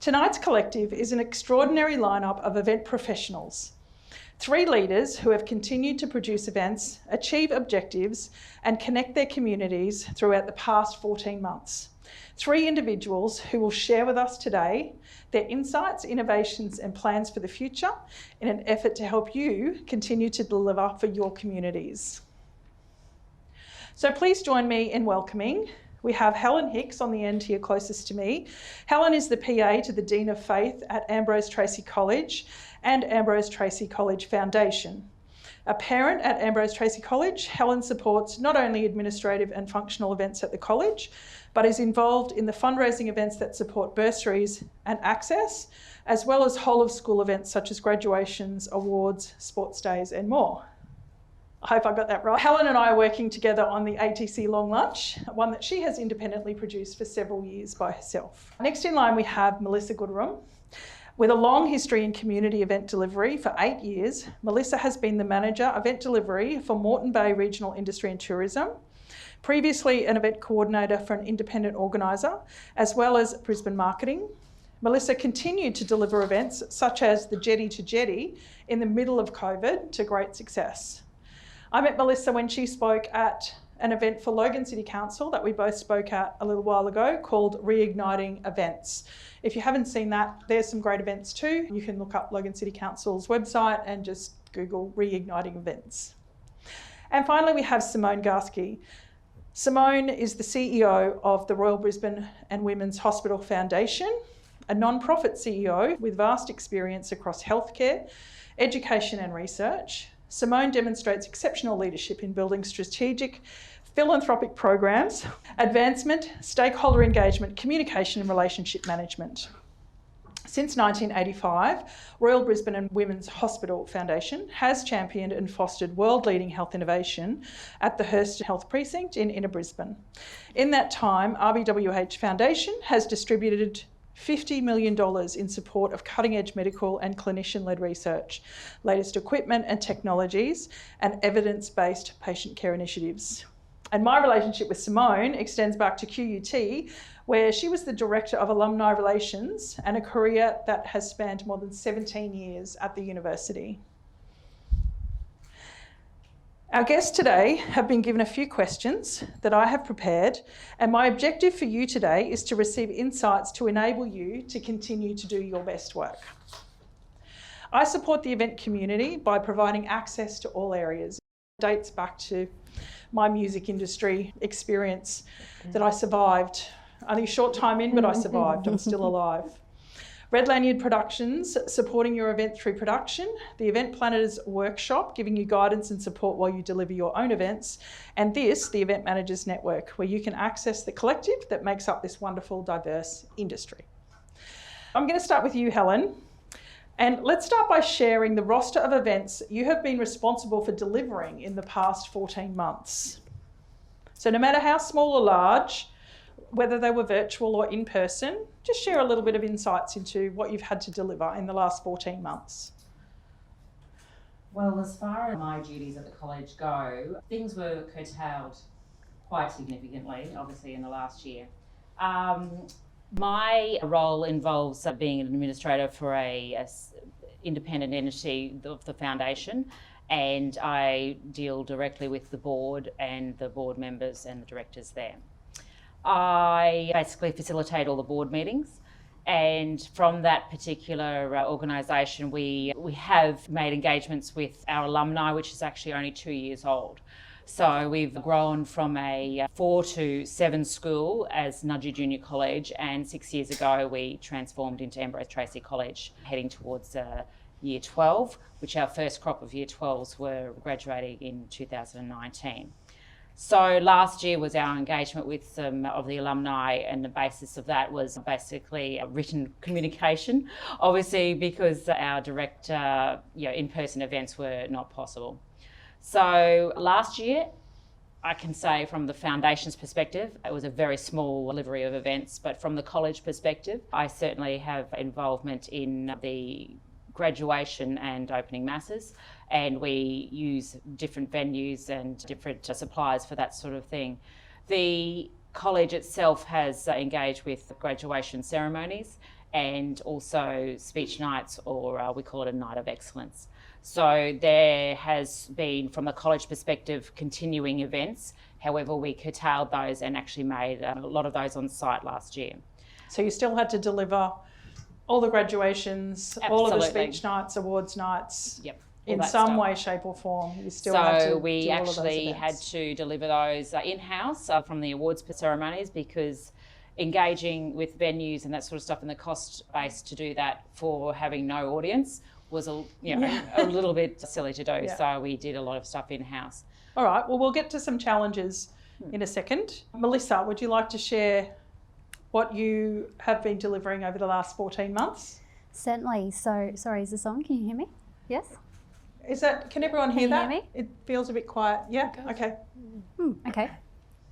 Tonight's collective is an extraordinary lineup of event professionals. 3 leaders who have continued to produce events, achieve objectives, and connect their communities throughout the past 14 months. 3 individuals who will share with us today their insights, innovations, and plans for the future in an effort to help you continue to deliver for your communities. So please join me in welcoming. We have Helen Hicks on the end here closest to me. Helen is the PA to the Dean of Faith at Ambrose Treacy College and Ambrose Treacy College Foundation. A parent at Ambrose Treacy College, Helen supports not only administrative and functional events at the college, but is involved in the fundraising events that support bursaries and access, as well as whole of school events such as graduations, awards, sports days, and more. I hope I got that right. Helen and I are working together on the ATC Long Lunch, one that she has independently produced for several years by herself. Next in line we have Melissa Gooderham. With a long history in community event delivery for 8 years, Melissa has been the manager event delivery for Moreton Bay Regional Industry and Tourism, previously an event coordinator for an independent organiser, as well as Brisbane marketing. Melissa continued to deliver events such as the Jetty to Jetty in the middle of COVID to great success. I met Melissa when she spoke at an event for Logan City Council that we both spoke at a little while ago called Reigniting Events. If you haven't seen that, there's some great events too. You can look up Logan City Council's website and just Google Reigniting Events. And finally, we have Simone Garske. Simone is the CEO of the Royal Brisbane and Women's Hospital Foundation, a non-profit CEO with vast experience across healthcare, education and research. Simone demonstrates exceptional leadership in building strategic philanthropic programs, advancement, stakeholder engagement, communication and relationship management. Since 1985, Royal Brisbane and Women's Hospital Foundation has championed and fostered world-leading health innovation at the Hurst Health Precinct in Inner Brisbane. In that time, RBWH Foundation has distributed $50 million in support of cutting-edge medical and clinician-led research, latest equipment and technologies, and evidence-based patient care initiatives. And my relationship with Simone extends back to QUT, where she was the Director of Alumni Relations and a career that has spanned more than 17 years at the university. Our guests today have been given a few questions that I have prepared, and my objective for you today is to receive insights to enable you to continue to do your best work. I support the event community by providing access to all areas. It dates back to my music industry experience that I survived. Only a short time in, but I survived. I'm still alive. Red Lanyard Productions, supporting your event through production. The Event Planners Workshop, giving you guidance and support while you deliver your own events. And this, the Event Managers Network, where you can access the collective that makes up this wonderful, diverse industry. I'm going to start with you, Helen. And let's start by sharing the roster of events you have been responsible for delivering in the past 14 months. So no matter how small or large, whether they were virtual or in person, just share a little bit of insights into what you've had to deliver in the last 14 months. Well, as far as my duties at the college go, things were curtailed quite significantly, obviously, in the last year. My role involves being an administrator for a independent entity of the foundation, and I deal directly with the board and the board members and the directors there. I basically facilitate all the board meetings, and from that particular organisation we have made engagements with our alumni, which is actually only 2 years old. So we've grown from a 4 to 7 school as Nudgee Junior College, and 6 years ago we transformed into Ambrose Treacy College, heading towards Year 12, which our first crop of Year 12s were graduating in 2019. So last year was our engagement with some of the alumni, and the basis of that was basically a written communication, obviously because our direct in-person events were not possible. So last year, I can say from the foundation's perspective, it was a very small delivery of events, but from the college perspective, I certainly have involvement in the graduation and opening masses, and we use different venues and different suppliers for that sort of thing. The college itself has engaged with graduation ceremonies and also speech nights, or we call it a night of excellence. So there has been, from a college perspective, continuing events. However, we curtailed those and actually made a lot of those on site last year. So you still had to deliver all the graduations, all of the Absolutely. speech nights, awards nights. Yep. In some way, shape or form, you still had to So we do all of those actually had events. to deliver those in-house from the awards ceremonies, because engaging with venues and that sort of stuff and the cost base to do that for having no audience was a little bit silly to do. Yeah. So we did a lot of stuff in-house. All right, well, we'll get to some challenges in a second. Melissa, would you like to share what you have been delivering over the last 14 months? Certainly. So, sorry, is this on? Can you hear me? Yes? Can everyone hear you that? hear me? It feels a bit quiet. Yeah, okay. Okay.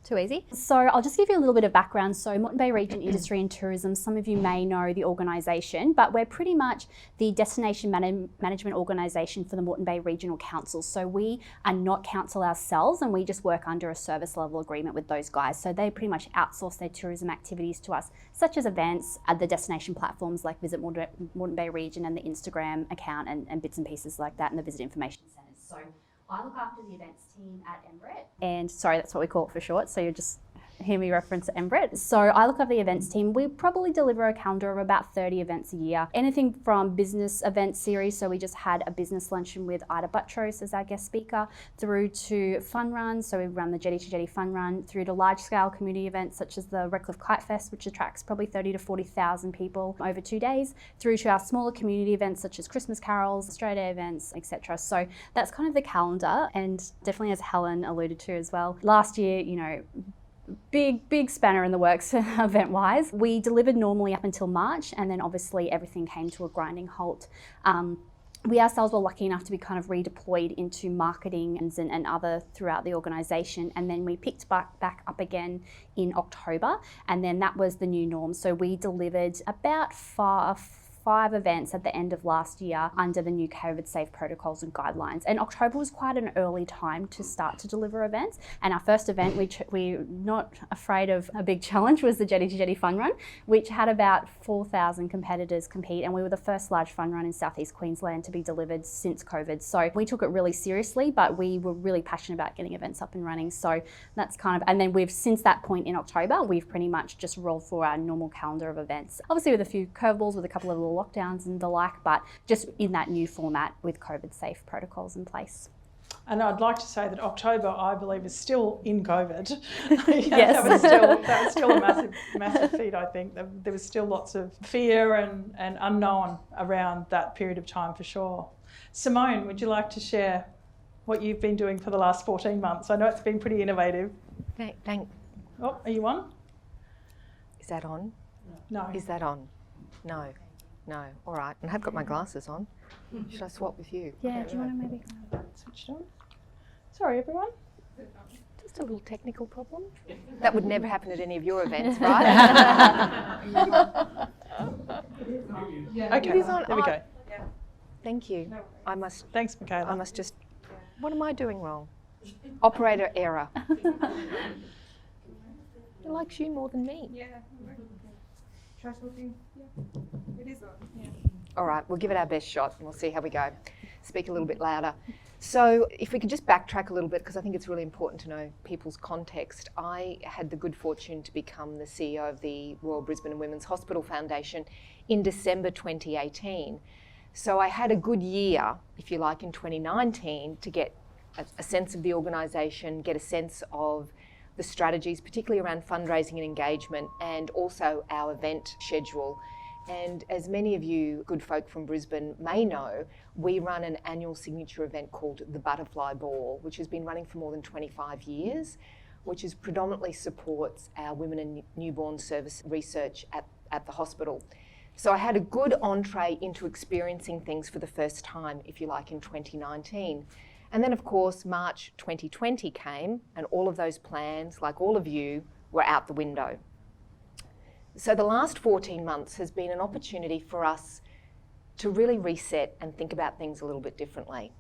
Too easy. So I'll just give you a little bit of background. So Moreton Bay Region Industry and Tourism, some of you may know the organisation, but we're pretty much the destination management organisation for the Moreton Bay Regional Council. So we are not council ourselves, and we just work under a service level agreement with those guys. So they pretty much outsource their tourism activities to us, such as events at the destination platforms like Visit Moreton Bay Region and the Instagram account and bits and pieces like that, and the visit information centres. So I look after the events team at MBRIT. And sorry, that's what we call it for short. So you just hear me reference MBRIT. So I look after the events team. We probably deliver a calendar of about 30 events a year. Anything from business event series. So we just had a business luncheon with Ida Buttrose as our guest speaker, through to fun runs. So we run the Jetty to Jetty fun run, through to large scale community events such as the Redcliffe Kite Fest, which attracts probably 30 to 40,000 people over 2 days, through to our smaller community events such as Christmas carols, Australia Day events, etc. So that's kind of the calendar, and definitely, as Helen alluded to as well, last year, big spanner in the works event wise. We delivered normally up until March, and then obviously everything came to a grinding halt. We ourselves were lucky enough to be kind of redeployed into marketing and other throughout the organisation, and then we picked back up again in October, and then that was the new norm. So we delivered about five events at the end of last year under the new COVID safe protocols and guidelines. And October was quite an early time to start to deliver events. And our first event, which we're not afraid of a big challenge, was the Jetty to Jetty Fun Run, which had about 4,000 competitors compete. And we were the first large fun run in South East Queensland to be delivered since COVID. So we took it really seriously, but we were really passionate about getting events up and running. So that's kind of, and then since that point in October, we've pretty much just rolled for our normal calendar of events. Obviously with a few curveballs, with a couple of little lockdowns and the like, but just in that new format with COVID safe protocols in place. And I'd like to say that October, I believe, is still in COVID. Yes. That was still a massive feat, I think. There was still lots of fear and unknown around that period of time for sure. Simone, would you like to share what you've been doing for the last 14 months? I know it's been pretty innovative. Oh, are you on? Is that on? No. Is that on? No. All right. And I have got my glasses on. Should I swap with you? Yeah, do you want to maybe Switched on. Sorry, everyone. Just a little technical problem. That would never happen at any of your events, right? Okay, It is on. there we go. Thank you. Thanks, Michaela. I must just. What am I doing wrong? Operator error. He likes you more than me. Yeah. Try talking. Yeah. It is on. Yeah. All right, we'll give it our best shot and we'll see how we go. Speak a little bit louder. So if we could just backtrack a little bit, because I think it's really important to know people's context. I had the good fortune to become the CEO of the Royal Brisbane and Women's Hospital Foundation in December 2018. So I had a good year, if you like, in 2019 to get a sense of the organisation, get a sense of the strategies, particularly around fundraising and engagement, and also our event schedule. And as many of you good folk from Brisbane may know, we run an annual signature event called the Butterfly Ball, which has been running for more than 25 years, which is predominantly supports our women and newborn service research at the hospital. So I had a good entree into experiencing things for the first time, if you like, in 2019. And then, of course, March 2020 came, and all of those plans, like all of you, were out the window. So the last 14 months has been an opportunity for us to really reset and think about things a little bit differently.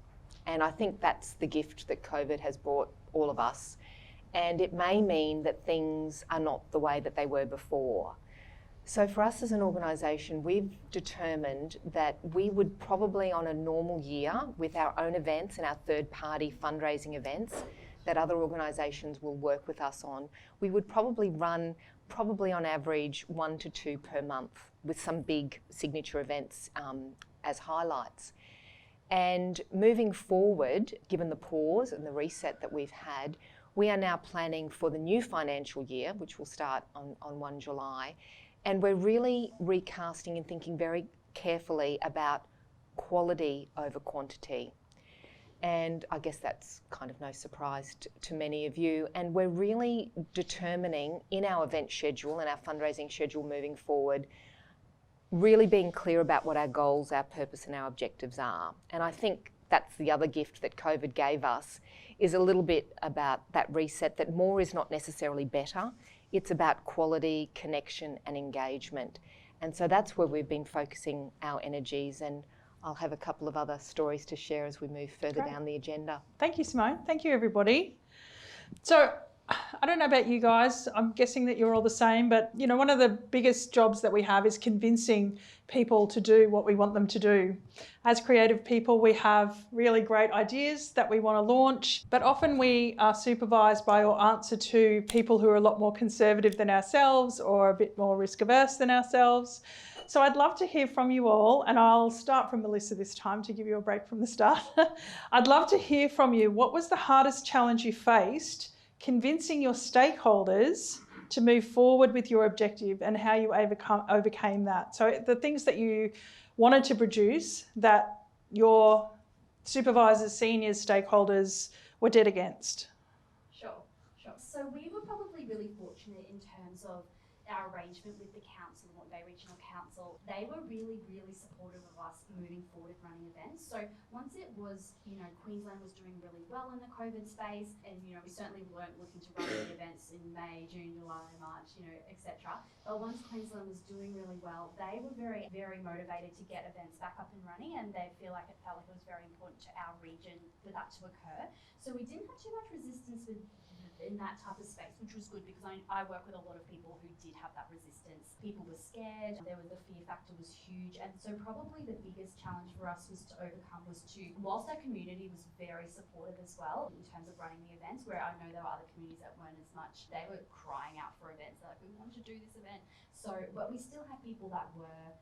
And I think that's the gift that COVID has brought all of us. and it may mean that things are not the way that they were before. So for us as an organisation, we've determined that we would probably, on a normal year, with our own events and our third-party fundraising events that other organisations will work with us on, we would probably run on average 1 to 2 per month, with some big signature events as highlights. And moving forward, given the pause and the reset that we've had, we are now planning for the new financial year, which will start on 1 July, and we're really recasting and thinking very carefully about quality over quantity. And I guess that's kind of no surprise to many of you. And we're really determining in our event schedule and our fundraising schedule moving forward, really being clear about what our goals, our purpose and our objectives are. And I think that's the other gift that COVID gave us, is a little bit about that reset, that more is not necessarily better. It's about quality, connection and engagement. And so that's where we've been focusing our energies, and I'll have a couple of other stories to share as we move further down the agenda. Thank you, Simone. Thank you, everybody. So I don't know about you guys, I'm guessing that you're all the same, but you know, one of the biggest jobs that we have is convincing people to do what we want them to do. As creative people, we have really great ideas that we want to launch, but often we are supervised by or answer to people who are a lot more conservative than ourselves or a bit more risk averse than ourselves. So I'd love to hear from you all, and I'll start from Melissa this time to give you a break from the start. I'd love to hear from you. What was the hardest challenge you faced convincing your stakeholders to move forward with your objective, and how you overcame that? So the things that you wanted to produce that your supervisors, seniors, stakeholders were dead against. Sure. So we were probably really fortunate in terms of our arrangement with the council, Moreton Bay Regional Council. They were really, really supportive of us moving forward and running events. So once it was, Queensland was doing really well in the COVID space, and we certainly weren't looking to run any events in May, June, July, March, etc. But once Queensland was doing really well, they were very, very motivated to get events back up and running, and they felt like it was very important to our region for that to occur. So we didn't have too much resistance in that type of space, which was good, because I work with a lot of people who did have that resistance. People were scared, the fear factor was huge, and so probably the biggest challenge for us was to overcome whilst our community was very supportive as well in terms of running the events, where I know there were other communities that weren't as much, they were crying out for events, like, we want to do this event. So, but we still had people that were,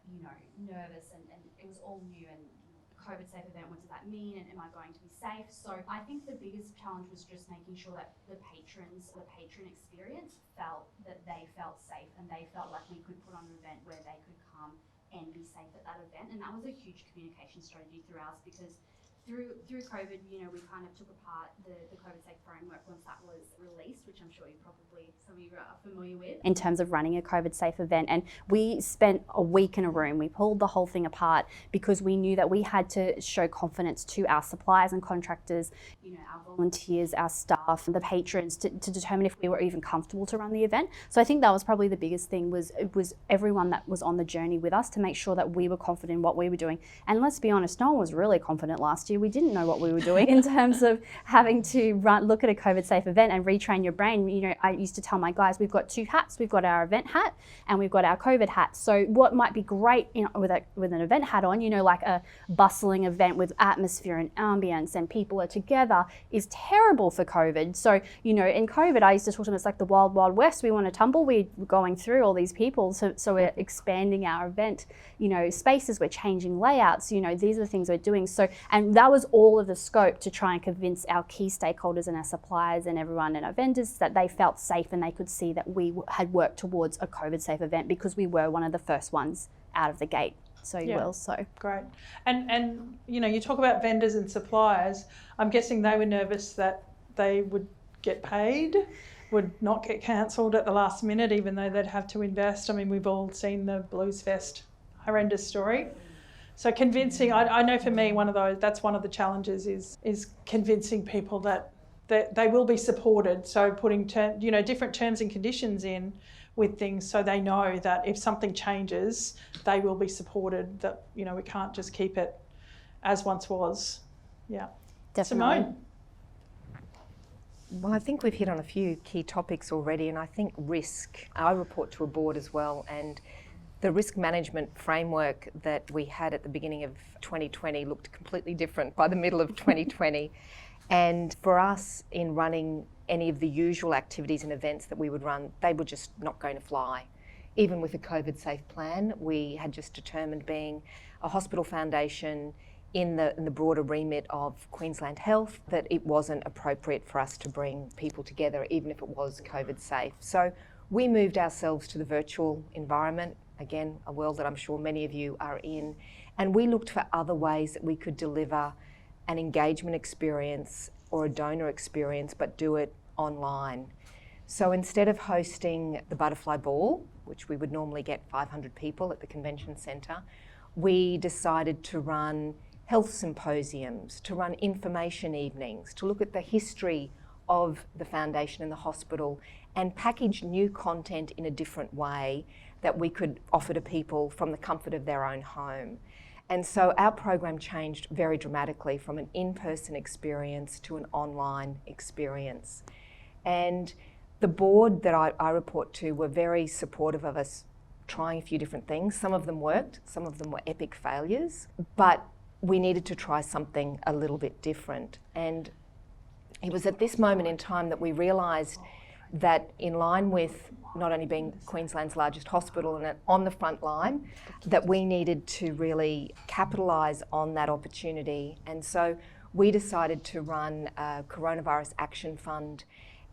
nervous, and it was all new, and COVID safe event, what does that mean, and am I going to be safe? So I think the biggest challenge was just making sure that the patron experience felt that they felt safe, and they felt like we could put on an event where they could come and be safe at that event. And that was a huge communication strategy through us, because through COVID, we kind of took apart the COVID safe framework once that was released, which I'm sure some of you are familiar with, in terms of running a COVID safe event. And we spent a week in a room. We pulled the whole thing apart, because we knew that we had to show confidence to our suppliers and contractors, our volunteers, our staff, and the patrons, to determine if we were even comfortable to run the event. So I think that was probably the biggest thing, was everyone that was on the journey with us, to make sure that we were confident in what we were doing. And let's be honest, no one was really confident last year. We didn't know what we were doing in terms of having to look at a COVID safe event and retrain your brain. I used to tell my guys, we've got two hats. We've got our event hat and we've got our COVID hat. So what might be great with an event hat on, like a bustling event with atmosphere and ambience and people are together, is terrible for COVID. So, in COVID, I used to talk to them, it's like the wild, wild west. We want a tumbleweed going through all these people. So we're expanding our event, spaces, we're changing layouts, these are the things we're doing. So, and that was all of the scope to try and convince our key stakeholders and our suppliers and everyone and our vendors that they felt safe and they could see that we had worked towards a COVID safe event, because we were one of the first ones out of the gate. So great. And you talk about vendors and suppliers. I'm guessing they were nervous that they would get paid, would not get cancelled at the last minute, even though they'd have to invest. I mean, we've all seen the Blues Fest horrendous story. So convincing, I know for me, that's one of the challenges is convincing people that they will be supported. So putting different terms and conditions in with things, so they know that if something changes, they will be supported, that, we can't just keep it as once was. Yeah. Definitely. Simone? Well, I think we've hit on a few key topics already, and I think risk. I report to a board as well, and the risk management framework that we had at the beginning of 2020 looked completely different by the middle of 2020. And for us, in running any of the usual activities and events that we would run, they were just not going to fly. Even with a COVID-safe plan, we had just determined, being a hospital foundation in the broader remit of Queensland Health, that it wasn't appropriate for us to bring people together, even if it was COVID-safe. So we moved ourselves to the virtual environment, again, a world that I'm sure many of you are in, and we looked for other ways that we could deliver an engagement experience or a donor experience, but do it online. So instead of hosting the Butterfly Ball, which we would normally get 500 people at the convention centre, we decided to run health symposiums, to run information evenings, to look at the history of the foundation and the hospital, and package new content in a different way that we could offer to people from the comfort of their own home. And so our program changed very dramatically from an in-person experience to an online experience. And the board that I report to were very supportive of us trying a few different things. Some of them worked, some of them were epic failures, but we needed to try something a little bit different. And it was at this moment in time that we realised that, in line with not only being Queensland's largest hospital and on the front line, that we needed to really capitalise on that opportunity. And so we decided to run a coronavirus action fund.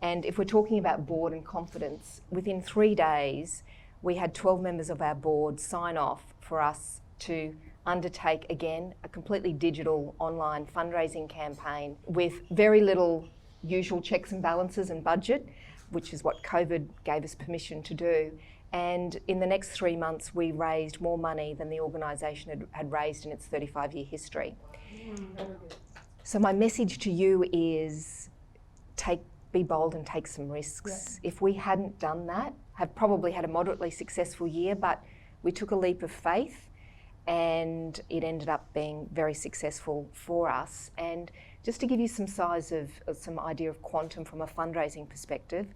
And if we're talking about board and confidence, within 3 days, we had 12 members of our board sign off for us to undertake, again, a completely digital online fundraising campaign with very little usual checks and balances and budget, which is what COVID gave us permission to do. And in the next 3 months, we raised more money than the organisation had raised in its 35-year history. So my message to you is be bold and take some risks. Yeah. If we hadn't done that, have probably had a moderately successful year, but we took a leap of faith and it ended up being very successful for us. And just to give you some some idea of quantum from a fundraising perspective,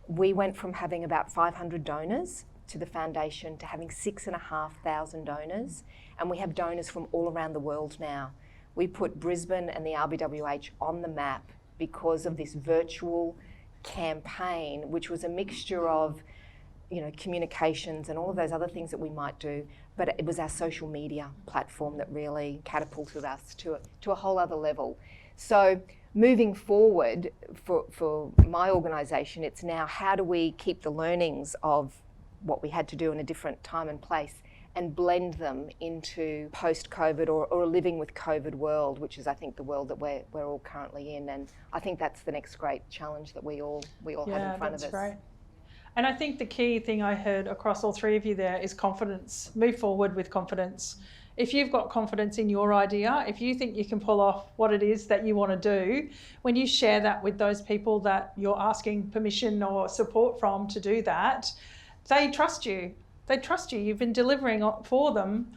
we went from having about 500 donors to the foundation to having 6,500 donors, and we have donors from all around the world now. We put Brisbane and the RBWH on the map because of this virtual campaign, which was a mixture of communications and all of those other things that we might do, but it was our social media platform that really catapulted us to a whole other level. So moving forward for my organisation, it's now how do we keep the learnings of what we had to do in a different time and place and blend them into post-COVID or a living with COVID world, which is, I think, the world that we're all currently in. And I think that's the next great challenge that we all have in front of us. Right. And I think the key thing I heard across all three of you there is confidence. Move forward with confidence. If you've got confidence in your idea, if you think you can pull off what it is that you want to do, when you share that with those people that you're asking permission or support from to do that, they trust you. They trust you. You've been delivering for them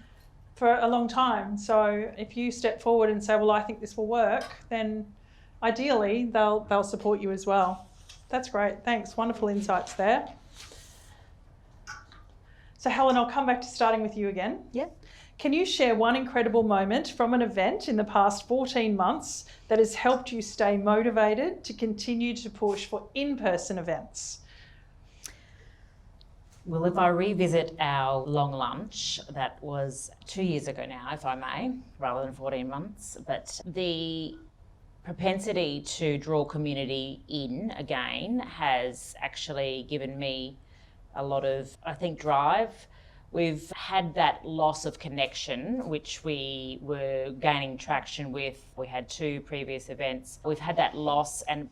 for a long time. So if you step forward and say, well, I think this will work, then ideally they'll support you as well. That's great. Thanks. Wonderful insights there. So Helen, I'll come back to starting with you again. Yeah. Can you share one incredible moment from an event in the past 14 months that has helped you stay motivated to continue to push for in-person events? Well, if I revisit our long lunch, that was 2 years ago now, if I may, rather than 14 months, but the propensity to draw community in again has actually given me a lot of, I think, drive. We've had that loss of connection, which we were gaining traction with. We had 2 previous events. We've had that loss and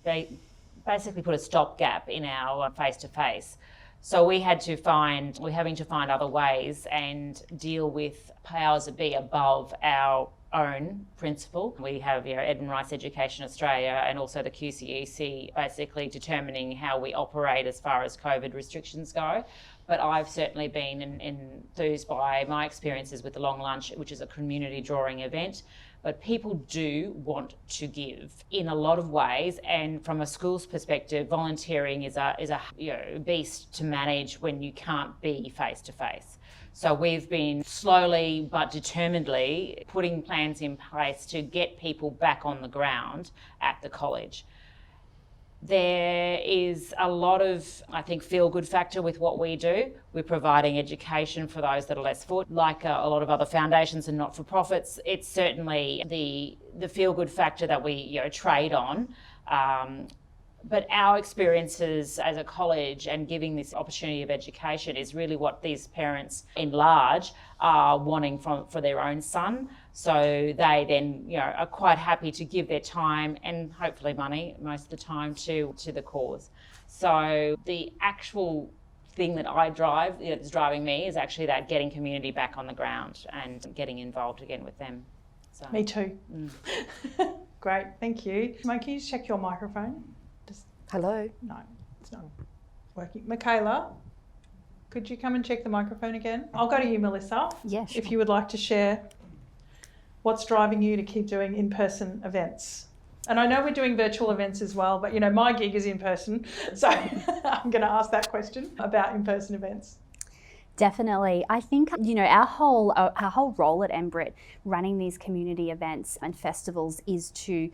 basically put a stopgap in our face-to-face. So we're having to find other ways and deal with powers that be above our own principle. We have Ed and Rice Education Australia and also the QCEC basically determining how we operate as far as COVID restrictions go. But I've certainly been enthused by my experiences with the Long Lunch, which is a community drawing event. But people do want to give in a lot of ways, and from a school's perspective, volunteering is a beast to manage when you can't be face to face. So we've been slowly but determinedly putting plans in place to get people back on the ground at the college. There is a lot of, I think, feel-good factor with what we do. We're providing education for those that are less fortunate. Like a lot of other foundations and not-for-profits, it's certainly the feel-good factor that we trade on. But our experiences as a college and giving this opportunity of education is really what these parents in large are wanting for their own son. So they then are quite happy to give their time and hopefully money most of the time to the cause. So the actual thing that I drive, that's driving me, is actually that getting community back on the ground and getting involved again with them. So, me too. Great, thank you. Simone, can you just check your microphone? Hello. No, it's not working. Michaela, could you come and check the microphone again? I'll go to you, Melissa. Yeah, sure. If you would like to share what's driving you to keep doing in-person events. And I know we're doing virtual events as well, but my gig is in person, so I'm going to ask that question about in-person events. Definitely. I think, our whole role at MBRIT, running these community events and festivals, is to,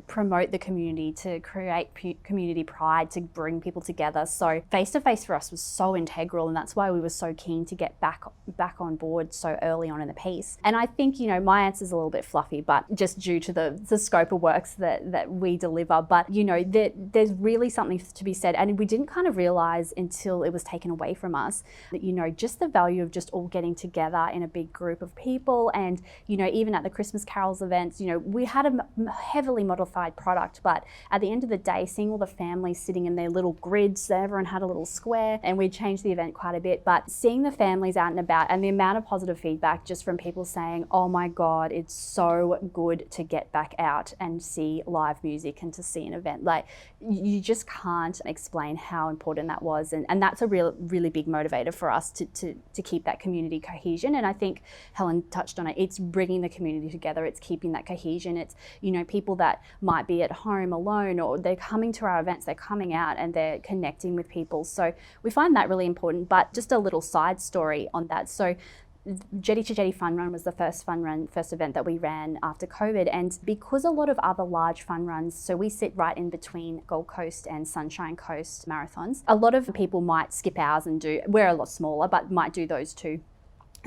promote the community, to create community pride, to bring people together. So face-to-face for us was so integral, and that's why we were so keen to get back on board so early on in the piece. And I think, my answer's a little bit fluffy, but just due to the scope of works that we deliver. But, there's really something to be said, and we didn't kind of realise until it was taken away from us that, just the value of just all getting together in a big group of people. And, even at the Christmas carols events, we had a heavily modified product, but at the end of the day, seeing all the families sitting in their little grids, everyone had a little square, and we changed the event quite a bit, but seeing the families out and about and the amount of positive feedback just from people saying, oh my God, it's so good to get back out and see live music and to see an event. Like, you just can't explain how important that was. And that's a really big motivator for us to keep that community cohesion. And I think Helen touched on it. It's bringing the community together. It's keeping that cohesion. It's, people that might be at home alone, or they're coming to our events, they're coming out and they're connecting with people. So we find that really important. But just a little side story on that. So Jetty to Jetty Fun Run was the first event that we ran after COVID, and because a lot of other large fun runs, so we sit right in between Gold Coast and Sunshine Coast marathons, a lot of people might skip ours and we're a lot smaller, but might do those too.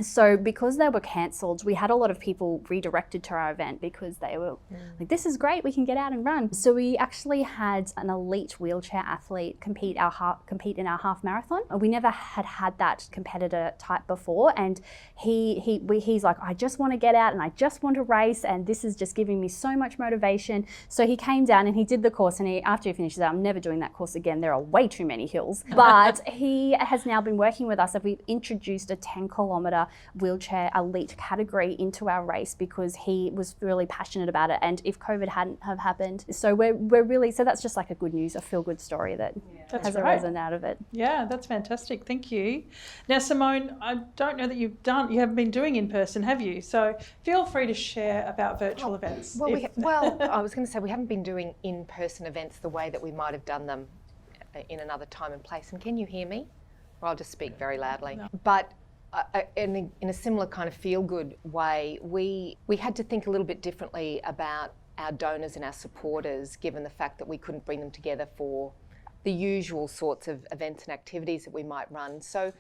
So because they were cancelled, we had a lot of people redirected to our event because they were like, this is great, we can get out and run. So we actually had an elite wheelchair athlete compete in our half marathon. We never had that competitor type before, and he's like, I just want to get out and I just want to race, and this is just giving me so much motivation. So he came down and he did the course, and after he finishes that, I'm never doing that course again. There are way too many hills. But he has now been working with us, and we've introduced a 10-kilometre wheelchair elite category into our race because he was really passionate about it, and if COVID hadn't have happened, so we're really, so that's just like a good news, a feel-good story that has arisen out of it. Yeah, that's fantastic. Thank you. Now, Simone, I don't know that you haven't been doing in person, have you? So feel free to share about virtual events. Well, I was going to say we haven't been doing in-person events the way that we might have done them in another time and place. And can you hear me? Or I'll just speak very loudly. No. But in a similar kind of feel-good way, we had to think a little bit differently about our donors and our supporters, given the fact that we couldn't bring them together for the usual sorts of events and activities that we might run. So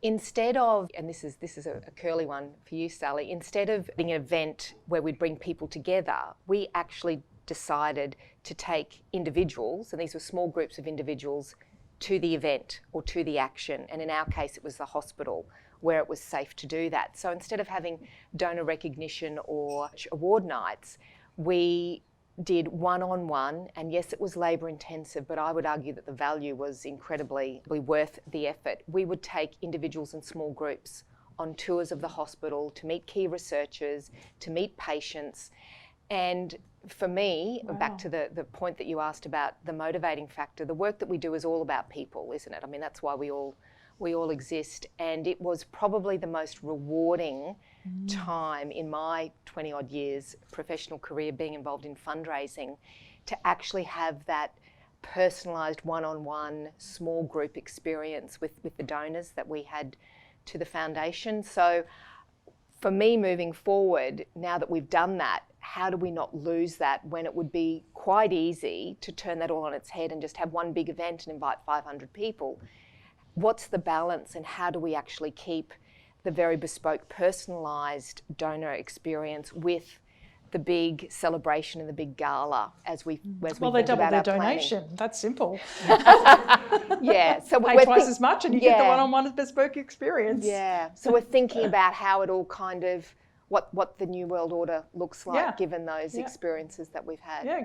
instead of, and this is a curly one for you, Sally, instead of being an event where we'd bring people together, we actually decided to take individuals, and these were small groups of individuals, to the event or to the action. And in our case, it was the hospital, where it was safe to do that. So instead of having donor recognition or award nights, we did one-on-one, and yes, it was labour intensive, but I would argue that the value was incredibly worth the effort. We would take individuals in small groups on tours of the hospital, to meet key researchers, to meet patients. And for me, back to the point that you asked about the motivating factor, the work that we do is all about people, isn't it? I mean, that's why we all exist. And it was probably the most rewarding time in my 20 odd years professional career being involved in fundraising, to actually have that personalised one-on-one small group experience with the donors that we had to the foundation. So for me, moving forward, now that we've done that, how do we not lose that when it would be quite easy to turn that all on its head and just have one big event and invite 500 people? What's the balance, and how do we actually keep the very bespoke, personalised donor experience with the big celebration and the big gala as we well, they double their donation. That's simple. Yeah, so pay twice as much, and you get the one-on-one bespoke experience. Yeah, so we're thinking about how it all kind of what the new world order looks like, given those experiences that we've had. Yeah,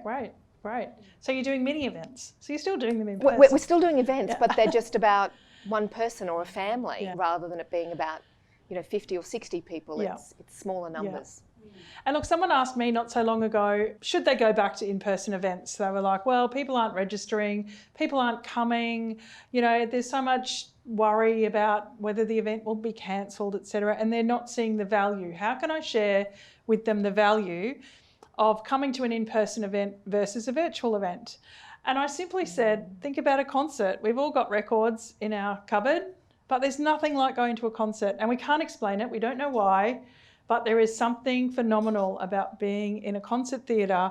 great. So you're doing mini events. So you're still doing them in person. We're still doing events, but they're just about one person or a family rather than it being about 50 or 60 people. It's smaller numbers. And look, someone asked me not so long ago, should they go back to in-person events? They were like, well, people aren't registering, people aren't coming, there's so much worry about whether the event will be cancelled, etc., and they're not seeing the value. How can I share with them the value of coming to an in-person event versus a virtual event? And I simply said, think about a concert. We've all got records in our cupboard, but there's nothing like going to a concert, and we can't explain it. We don't know why. But there is something phenomenal about being in a concert theatre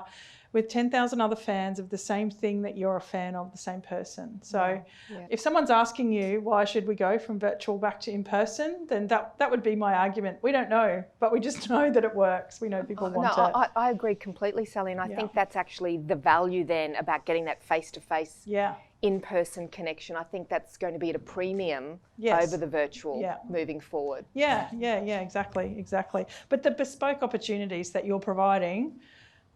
with 10,000 other fans of the same thing that you're a fan of, the same person. So if someone's asking you, why should we go from virtual back to in-person, then that would be my argument. We don't know, but we just know that it works. We know people want it. I agree completely, Sally, and I think that's actually the value then about getting that face-to-face in-person connection. I think that's going to be at a premium over the virtual moving forward. Yeah, exactly. But the bespoke opportunities that you're providing,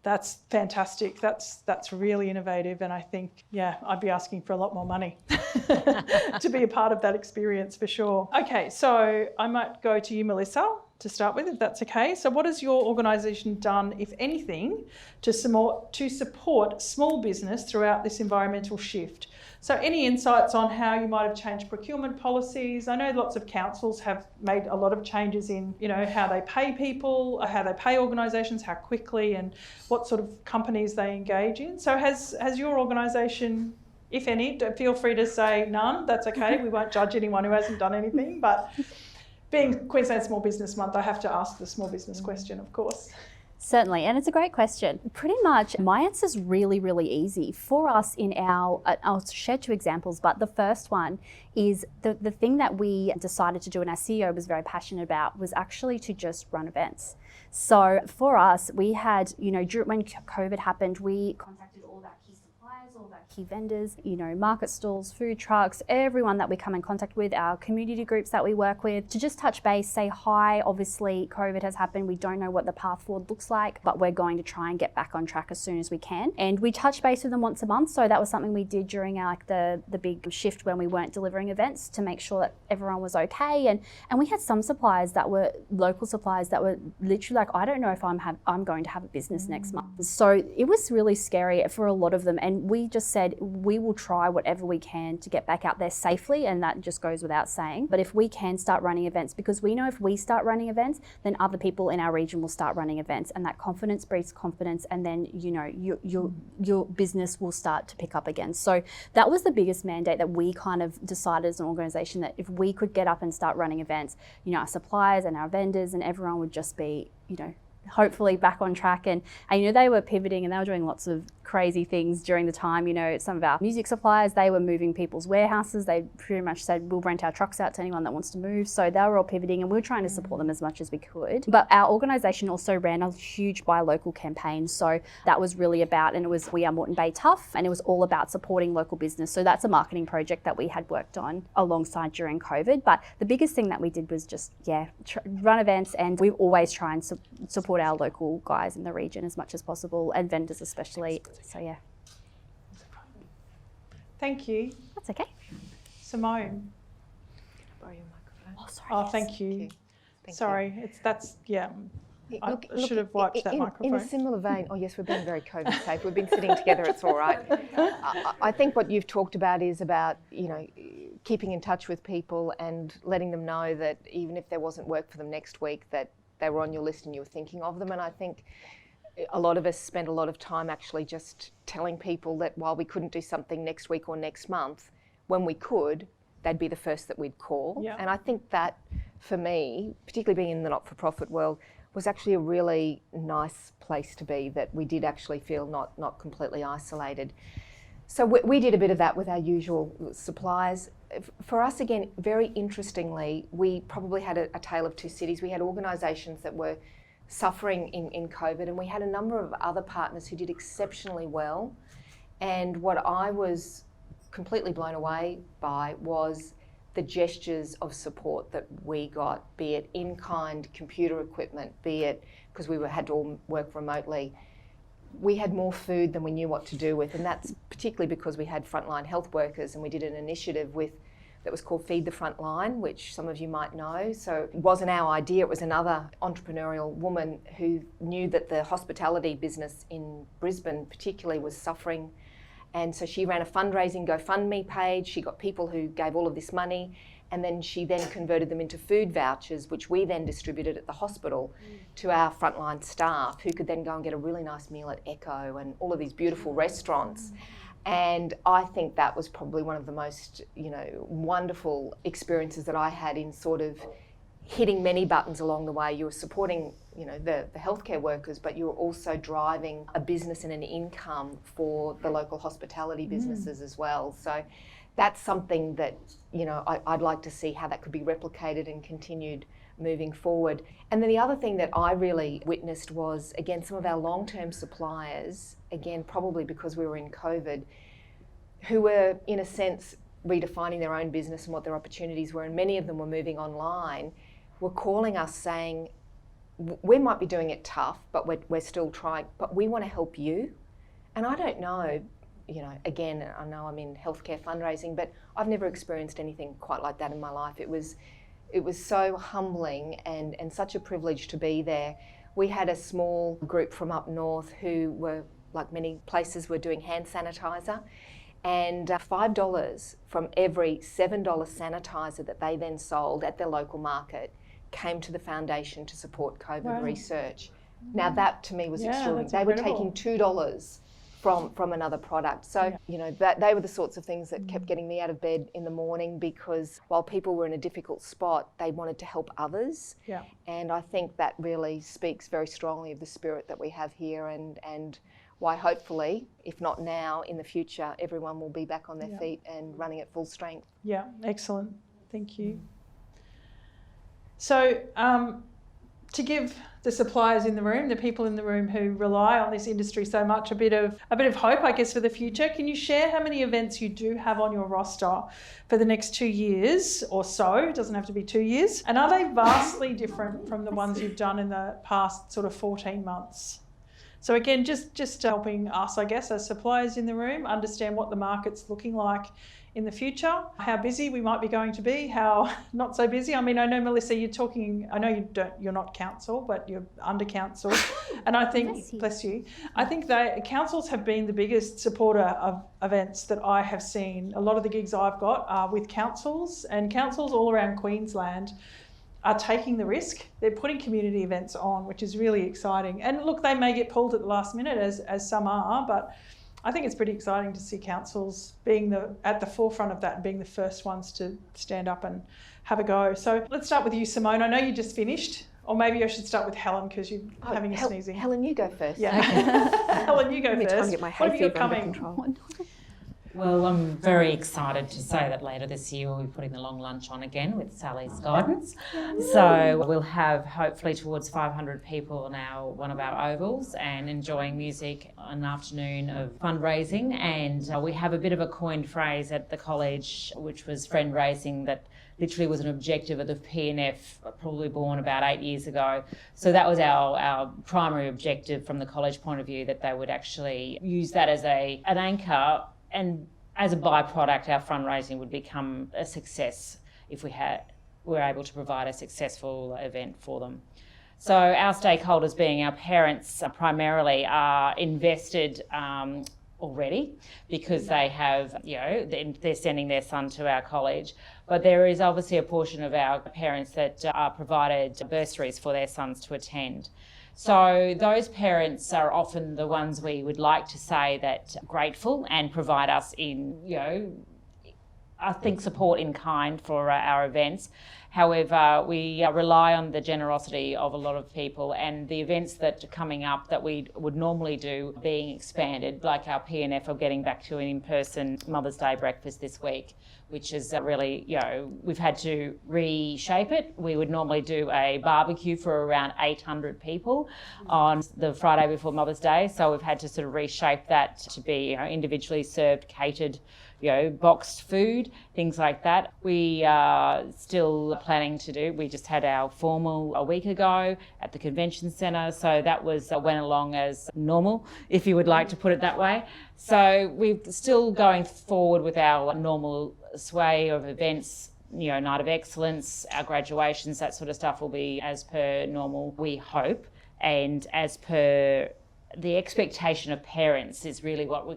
that's fantastic. That's really innovative, and I think, I'd be asking for a lot more money to be a part of that experience for sure. Okay, so I might go to you, Melissa, to start with, if that's okay. So what has your organisation done, if anything, to support small business throughout this environmental shift? So any insights on how you might have changed procurement policies? I know lots of councils have made a lot of changes in, how they pay people, how they pay organisations, how quickly, and what sort of companies they engage in. So has your organisation, if any, feel free to say none, that's okay. We won't judge anyone who hasn't done anything, but being Queensland Small Business Month, I have to ask the small business question, of course. Certainly, and it's a great question. Pretty much, my answer is really, really easy. For us I'll share two examples, but the first one is the thing that we decided to do and our CEO was very passionate about was actually to just run events. So for us, we had, when COVID happened, we contacted all of our key suppliers, all of our key vendors, market stalls, food trucks, everyone that we come in contact with, our community groups that we work with, to just touch base, say hi. Obviously, COVID has happened. We don't know what the path forward looks like, but we're going to try and get back on track as soon as we can. And we touch base with them once a month. So that was something we did during our, the big shift when we weren't delivering events, to make sure that everyone was okay. And we had some suppliers that were local suppliers that were literally like, I don't know if I'm going to have a business next month. So it was really scary for a lot of them. And we just said, we will try whatever we can to get back out there safely, and that just goes without saying. But if we can start running events, because we know if we start running events, then other people in our region will start running events, and that confidence breeds confidence, and then your business will start to pick up again. So that was the biggest mandate that we kind of decided as an organisation, that if we could get up and start running events, our suppliers and our vendors and everyone would just be, hopefully back on track. And they were pivoting and they were doing lots of crazy things during the time. Some of our music suppliers, they were moving people's warehouses. They pretty much said, we'll rent our trucks out to anyone that wants to move. So they were all pivoting, and we were trying to support them as much as we could. But our organisation also ran a huge buy local campaign. So that was really about, and it was We Are Moreton Bay Tough, and it was all about supporting local business. So that's a marketing project that we had worked on alongside during COVID. But the biggest thing that we did was just, run events, and we always try and support our local guys in the region as much as possible, and vendors especially. So Thank you. That's okay. Simone. Borrow your microphone. Oh, sorry. Oh, thank you. Thank Sorry, you. I should have wiped that microphone. In a similar vein, oh yes, we're being very COVID safe. We've been sitting together, it's all right. I think what you've talked about is about, keeping in touch with people and letting them know that even if there wasn't work for them next week, that they were on your list and you were thinking of them. And I think a lot of us spent a lot of time actually just telling people that while we couldn't do something next week or next month, when we could, they'd be the first that we'd call. Yeah. And I think that, for me, particularly being in the not-for-profit world, was actually a really nice place to be, that we did actually feel not completely isolated. So we did a bit of that with our usual suppliers. For us, again, very interestingly, we probably had a tale of two cities. We had organisations that were suffering in COVID, and we had a number of other partners who did exceptionally well. And what I was completely blown away by was the gestures of support that we got, be it in-kind computer equipment, be it because we had to all work remotely. We had more food than we knew what to do with, and that's particularly because we had frontline health workers, and we did an initiative that was called Feed the Frontline, which some of you might know. So it wasn't our idea, it was another entrepreneurial woman who knew that the hospitality business in Brisbane particularly was suffering. And so she ran a fundraising GoFundMe page. She got people who gave all of this money, and then she then converted them into food vouchers, which we then distributed at the hospital to our frontline staff, who could then go and get a really nice meal at Echo and all of these beautiful restaurants. And I think that was probably one of the most, wonderful experiences that I had in sort of hitting many buttons along the way. You were supporting, the healthcare workers, but you were also driving a business and an income for the local hospitality businesses as well. So that's something that, I'd like to see how that could be replicated and continued moving forward. And then the other thing that I really witnessed was, again, some of our long-term suppliers, again, probably because we were in COVID, who were, in a sense, redefining their own business and what their opportunities were, and many of them were moving online, were calling us saying, we might be doing it tough, but we're still trying, but we want to help you. And I don't know, again, I know I'm in healthcare fundraising, but I've never experienced anything quite like that in my life. It was so humbling and such a privilege to be there. We had a small group from up north who were, like many places, were doing hand sanitizer, and $5 from every $7 sanitizer that they then sold at their local market came to the foundation to support COVID research. Now that to me was extraordinary. They were taking $2 from another product. So, that they were the sorts of things that kept getting me out of bed in the morning, because while people were in a difficult spot, they wanted to help others. Yeah. And I think that really speaks very strongly of the spirit that we have here, and why hopefully, if not now, in the future, everyone will be back on their feet and running at full strength. Yeah, excellent. Thank you. So, to give the suppliers in the room, the people in the room who rely on this industry so much, a bit of hope, I guess, for the future, can you share how many events you do have on your roster for the next 2 years or so? It doesn't have to be 2 years. And are they vastly different from the ones you've done in the past sort of 14 months? So again, just helping us, I guess, as suppliers in the room, understand what the market's looking like in the future, how busy we might be going to be, how not so busy. I mean, I know, Melissa, you're talking, I know you're not council, but you're under council. And I think, bless you, I think councils have been the biggest supporter of events that I have seen. A lot of the gigs I've got are with councils, and councils all around Queensland are taking the risk. They're putting community events on, which is really exciting. And look, they may get pulled at the last minute, as some are, but I think it's pretty exciting to see councils being at the forefront of that and being the first ones to stand up and have a go. So let's start with you, Simone. I know you just finished, or maybe I should start with Helen because you're having a sneezing. Helen, you go first. Yeah, Helen, you go first. Try and get my hay fever under control. Well, I'm very excited to say that later this year we'll be putting the long lunch on again with Sally's guidance. So we'll have hopefully towards 500 people on one of our ovals and enjoying music, an afternoon of fundraising. And we have a bit of a coined phrase at the college, which was fundraising, that literally was an objective of the PNF, probably born about 8 years ago. So that was our primary objective from the college point of view, that they would actually use that as an anchor. And as a byproduct, our fundraising would become a success if we had we're able to provide a successful event for them. So our stakeholders, being our parents primarily, are invested already because they have, they're sending their son to our college. But there is obviously a portion of our parents that are provided bursaries for their sons to attend. So those parents are often the ones we would like to say that are grateful and provide us in, I think, support in kind for our events. However, we rely on the generosity of a lot of people, and the events that are coming up that we would normally do being expanded, like our PNF of getting back to an in-person Mother's Day breakfast this week, which is really, we've had to reshape it. We would normally do a barbecue for around 800 people on the Friday before Mother's Day, so we've had to sort of reshape that to be, individually served, catered, boxed food, things like that. We are still planning to do. We just had our formal a week ago at the convention centre, so that went along as normal, if you would like to put it that way. So we're still going forward with our normal sway of events, Night of Excellence, our graduations, that sort of stuff will be as per normal, we hope, and as per the expectation of parents is really what we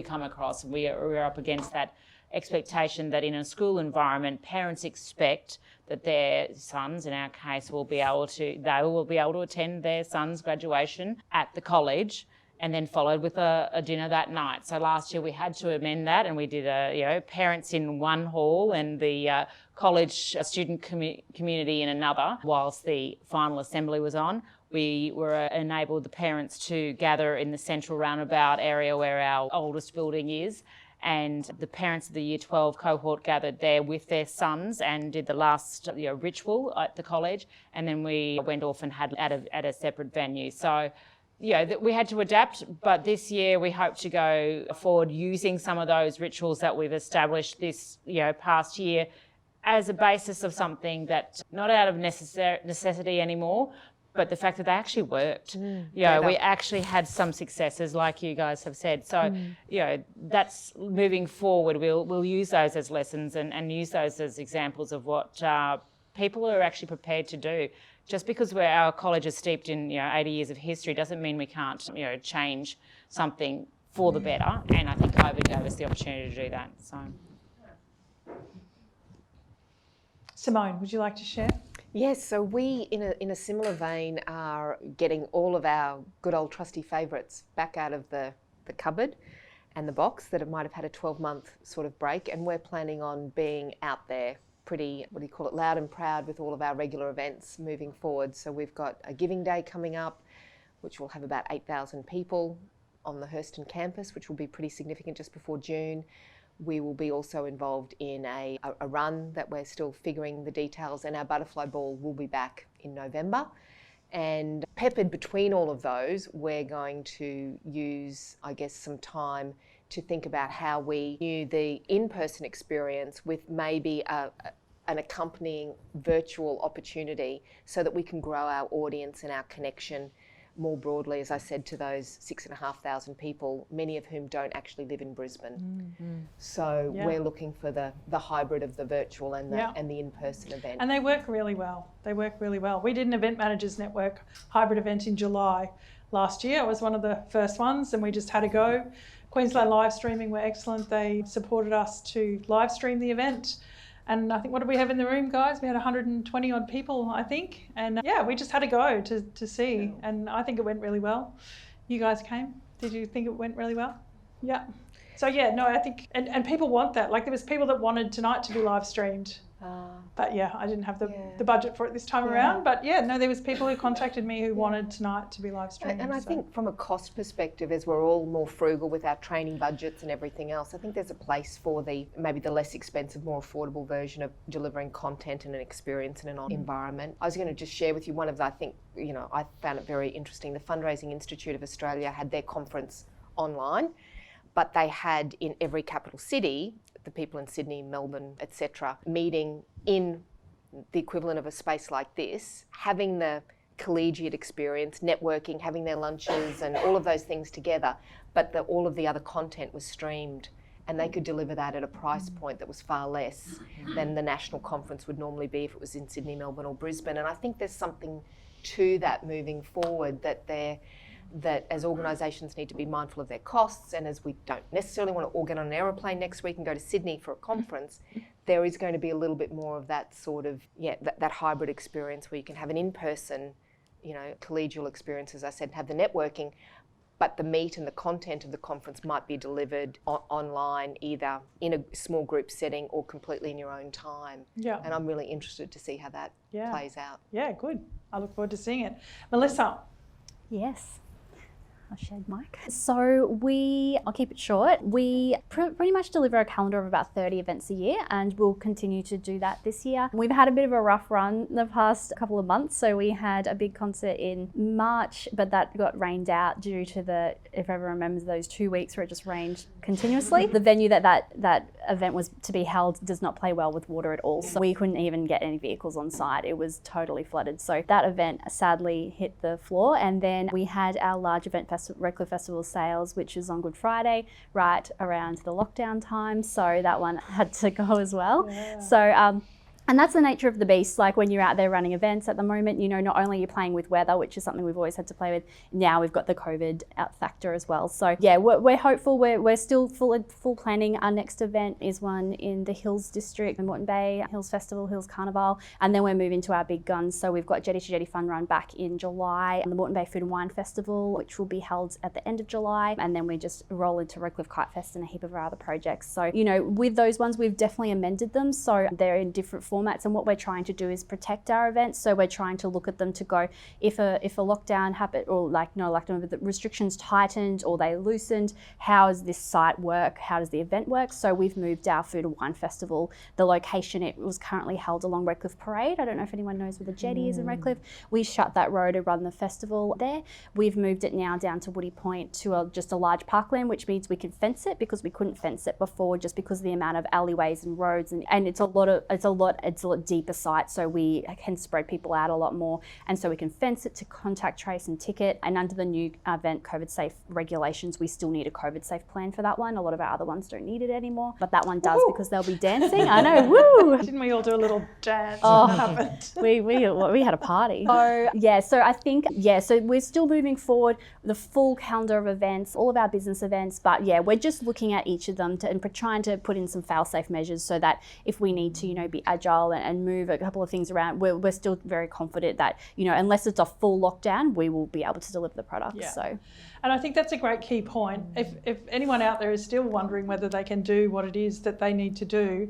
come across. We're up against that expectation that in a school environment, parents expect that their sons, in our case, will be able to attend their son's graduation at the college, and then followed with a dinner that night. So last year we had to amend that, and we did parents in one hall and the college student community in another, whilst the final assembly was on. We were enabled the parents to gather in the central roundabout area where our oldest building is, and the parents of the Year 12 cohort gathered there with their sons and did the last ritual at the college, and then we went off and had at a separate venue. So we had to adapt, but this year we hope to go forward using some of those rituals that we've established this past year as a basis of something that not out of necessity anymore, but the fact that they actually worked. We actually had some successes, like you guys have said. So, that's moving forward. We'll use those as lessons and use those as examples of what people are actually prepared to do. Just because our college is steeped in 80 years of history doesn't mean we can't change something for the better. And I think COVID gave us the opportunity to do that. So, Simone, would you like to share? Yes, so we, in a similar vein, are getting all of our good old trusty favourites back out of the cupboard and the box that might have had a 12-month sort of break, and we're planning on being out there pretty, loud and proud with all of our regular events moving forward. So we've got a Giving Day coming up, which will have about 8,000 people on the Hurston campus, which will be pretty significant just before June. We will be also involved in a run that we're still figuring the details, and our butterfly ball will be back in November. And peppered between all of those, we're going to use, I guess, some time to think about how we do the in-person experience with maybe an accompanying virtual opportunity so that we can grow our audience and our connection more broadly, as I said, to those 6,500 people, many of whom don't actually live in Brisbane. So we're looking for the hybrid of the virtual and the in-person event. And they work really well. We did an Event Managers Network hybrid event in July last year. It was one of the first ones, and we just had a go. Queensland live streaming were excellent. They supported us to live stream the event. And I think, what did we have in the room, guys? We had 120 odd people, I think. And we just had a go to see. And I think it went really well. You guys came. Did you think it went really well? Yeah. So I think, and people want that. Like, there was people that wanted tonight to be live streamed. But I didn't have the budget for it this time around. But there was people who contacted me who wanted tonight to be live streamed. And I think from a cost perspective, as we're all more frugal with our training budgets and everything else, I think there's a place for maybe the less expensive, more affordable version of delivering content and an experience in an environment. I was going to just share with you one of the, I think, I found it very interesting. The Fundraising Institute of Australia had their conference online, but they had in every capital city, the people in Sydney, Melbourne, etc., meeting in the equivalent of a space like this, having the collegiate experience, networking, having their lunches and all of those things together, but all of the other content was streamed and they could deliver that at a price point that was far less than the national conference would normally be if it was in Sydney, Melbourne or Brisbane. And I think there's something to that moving forward, that as organisations need to be mindful of their costs, and as we don't necessarily want to all get on an aeroplane next week and go to Sydney for a conference, there is going to be a little bit more of that sort of, that hybrid experience where you can have an in-person, collegial experience, as I said, have the networking, but the meat and the content of the conference might be delivered online, either in a small group setting or completely in your own time. Yeah. And I'm really interested to see how that plays out. Yeah, good. I look forward to seeing it. Melissa. Yes. I'll share the mic. So I'll keep it short. We pretty much deliver a calendar of about 30 events a year, and we'll continue to do that this year. We've had a bit of a rough run the past couple of months. So we had a big concert in March, but that got rained out due to if everyone remembers, those 2 weeks where it just rained continuously. The venue that event was to be held does not play well with water at all. So we couldn't even get any vehicles on site. It was totally flooded. So that event sadly hit the floor. And then we had our large event Redcliffe Festival sales, which is on Good Friday, right around the lockdown time. So that one had to go as well. Yeah. So, and that's the nature of the beast. Like when you're out there running events at the moment, not only you're playing with weather, which is something we've always had to play with, now we've got the COVID out factor as well. So yeah, we're hopeful. We're still full planning. Our next event is one in the Hills District, in Moreton Bay, Hills Festival, Hills Carnival, and then we're moving to our big guns. So we've got Jetty to Jetty Fun Run back in July, and the Moreton Bay Food and Wine Festival, which will be held at the end of July, and then we just roll into Redcliffe Kite Fest and a heap of our other projects. So with those ones, we've definitely amended them, so they're in different formats. And what we're trying to do is protect our events. So we're trying to look at them to go, if a lockdown happened, or the restrictions tightened or they loosened, how does this site work? How does the event work? So we've moved our Food and Wine Festival. The location, it was currently held along Redcliffe Parade. I don't know if anyone knows where the jetty is in Redcliffe. We shut that road to run the festival there. We've moved it now down to Woody Point to just a large parkland, which means we can fence it, because we couldn't fence it before just because of the amount of alleyways and roads, and it's a lot deeper site, so we can spread people out a lot more, and so we can fence it to contact trace and ticket. And under the new event COVID safe regulations, we still need a COVID safe plan for that one. A lot of our other ones don't need it anymore, but that one does, because they'll be dancing. I know, woo! Didn't we all do a little dance? Oh, happened? we had a party. So I think so we're still moving forward the full calendar of events, all of our business events, but we're just looking at each of them and trying to put in some fail-safe measures so that if we need to be agile and move a couple of things around, we're still very confident that unless it's a full lockdown, we will be able to deliver the product. Yeah. So, and I think that's a great key point. If anyone out there is still wondering whether they can do what it is that they need to do,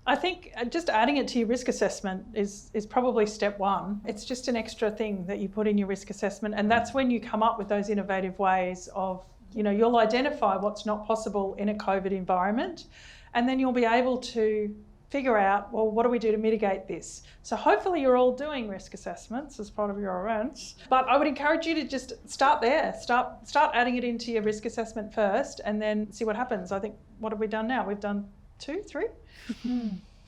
I think just adding it to your risk assessment is probably step one. It's just an extra thing that you put in your risk assessment, and that's when you come up with those innovative ways of, you'll identify what's not possible in a COVID environment, and then you'll be able to figure out, well, what do we do to mitigate this? So hopefully you're all doing risk assessments as part of your events. But I would encourage you to just start there. Start adding it into your risk assessment first, and then see what happens. I think, what have we done now? We've done 2, 3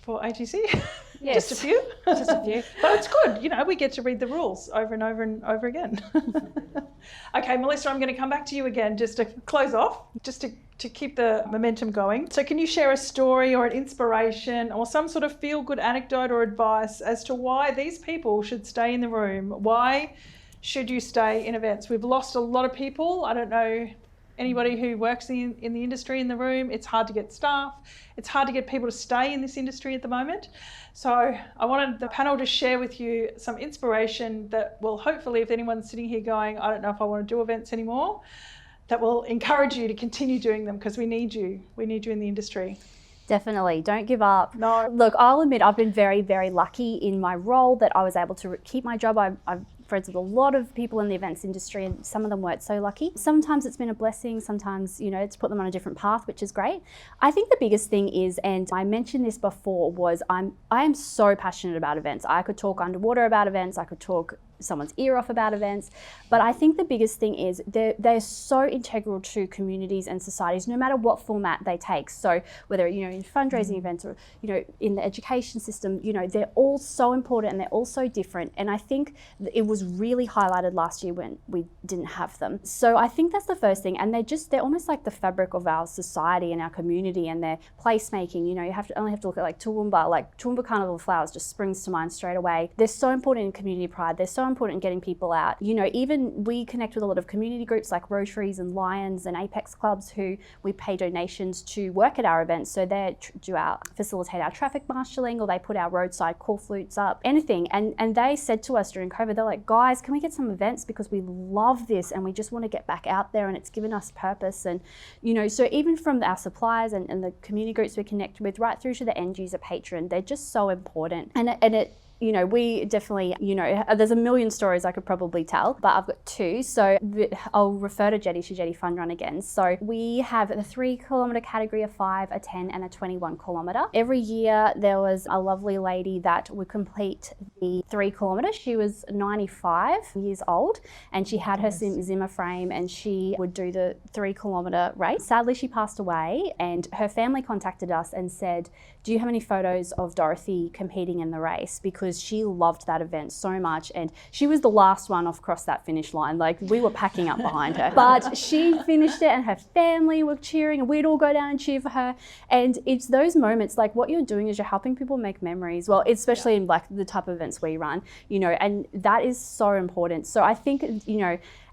for ATC. Yes. Just a few. Just a few. But it's good, we get to read the rules over and over and over again. Okay, Melissa, I'm going to come back to you again just to close off, just to keep the momentum going. So can you share a story or an inspiration or some sort of feel-good anecdote or advice as to why these people should stay in the room? Why should you stay in events? We've lost a lot of people. I don't know anybody who works in the industry in the room. It's hard to get staff. It's hard to get people to stay in this industry at the moment. So I wanted the panel to share with you some inspiration that will hopefully, if anyone's sitting here going, I don't know if I want to do events anymore, that will encourage you to continue doing them, because we need you. We need you in the industry. Definitely. Don't give up. No. Look, I'll admit I've been very, very lucky in my role that I was able to keep my job. I've friends with a lot of people in the events industry, and some of them weren't so lucky. Sometimes it's been a blessing, sometimes, it's put them on a different path, which is great. I think the biggest thing is, and I mentioned this before, was I am so passionate about events. I could talk underwater about events, I could talk someone's ear off about events. But I think the biggest thing is they're so integral to communities and societies, no matter what format they take. So whether, in fundraising events or, in the education system, they're all so important and they're all so different. And I think it was really highlighted last year when we didn't have them. So I think that's the first thing. And they're almost like the fabric of our society and our community, and their placemaking. You only have to look at like Toowoomba Carnival of Flowers just springs to mind straight away. They're so important in community pride. They're so important in getting people out. Even we connect with a lot of community groups like Rotaries and Lions and Apex clubs who we pay donations to work at our events. So they facilitate our traffic marshalling, or they put our roadside call flutes up, anything. And they said to us during COVID, they're like, guys, can we get some events, because we love this and we just want to get back out there, and it's given us purpose. And so even from our suppliers and the community groups we connect with, right through to the end user patron, they're just so important. And it we definitely, there's a million stories I could probably tell, but I've got two. So I'll refer to Jetty Fun Run again. So we have the 3 kilometre category, a 5, a 10 and a 21 kilometre. Every year there was a lovely lady that would complete the 3 kilometre. She was 95 years old and she had her Zimmer frame, and she would do the 3 kilometre race. Sadly, she passed away, and her family contacted us and said, do you have any photos of Dorothy competing in the race? Because she loved that event so much, and she was the last one across that finish line. Like, we were packing up behind her, but she finished it and her family were cheering, and we'd all go down and cheer for her. And it's those moments, like what you're doing is you're helping people make memories. Well, especially in like the type of events we run, and that is so important. So I think,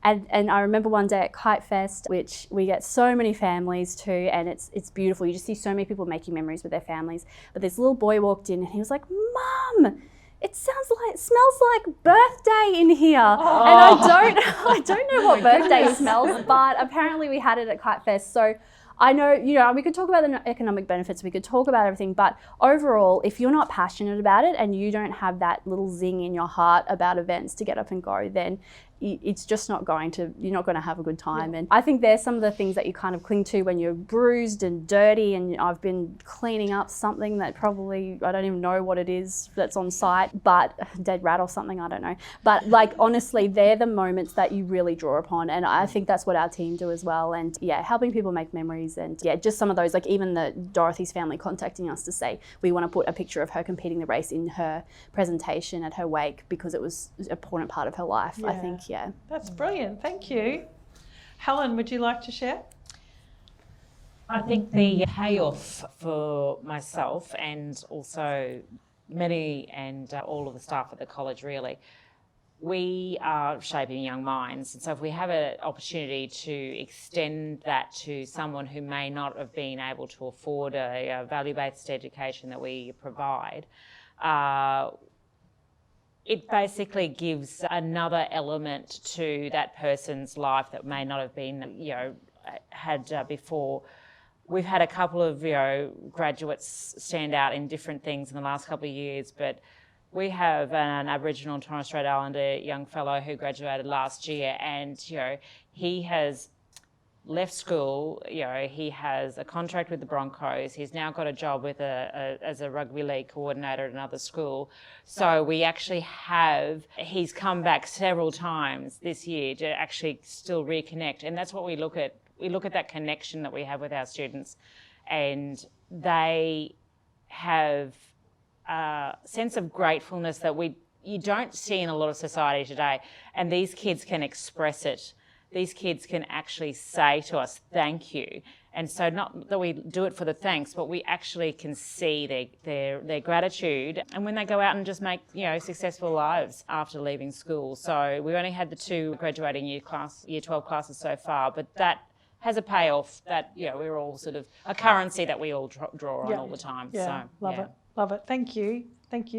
and I remember one day at Kite Fest, which we get so many families to, and it's beautiful. You just see so many people making memories with their families. But this little boy walked in and he was like, Mum, it smells like birthday in here. Oh. And I don't know what birthday smells, but apparently we had it at Kite Fest. So I know, we could talk about the economic benefits, we could talk about everything, but overall, if you're not passionate about it and you don't have that little zing in your heart about events to get up and go, then it's just you're not going to have a good time. Yeah. And I think there's some of the things that you kind of cling to when you're bruised and dirty, and I've been cleaning up something that probably, I don't even know what it is that's on site, but dead rat or something, I don't know. But like, honestly, they're the moments that you really draw upon. And I think that's what our team do as well. And yeah, helping people make memories, and yeah, just some of those, like even Dorothy's family contacting us to say, we want to put a picture of her competing the race in her presentation at her wake, because it was an important part of her life. Yeah. I think. Yeah. That's brilliant. Thank you. Helen, would you like to share? I think the payoff for myself, and also many and all of the staff at the college, really, we are shaping young minds. And so if we have an opportunity to extend that to someone who may not have been able to afford a value-based education that we provide, it basically gives another element to that person's life that may not have been, had before. We've had a couple of, graduates stand out in different things in the last couple of years, but we have an Aboriginal and Torres Strait Islander young fellow who graduated last year, and, he has left school, he has a contract with the Broncos. He's now got a job with as a rugby league coordinator at another school. So we actually he's come back several times this year to actually still reconnect. And that's what we look at. We look at that connection that we have with our students, and they have a sense of gratefulness that you don't see in a lot of society today. And these kids can express it. These kids can actually say to us, thank you. And so not that we do it for the thanks, but we actually can see their gratitude. And when they go out and just make, successful lives after leaving school. So we've only had the 2 graduating year 12 classes so far, but that has a payoff that, we're all sort of a currency that we all draw on all the time. Yeah, so, love it. Thank you,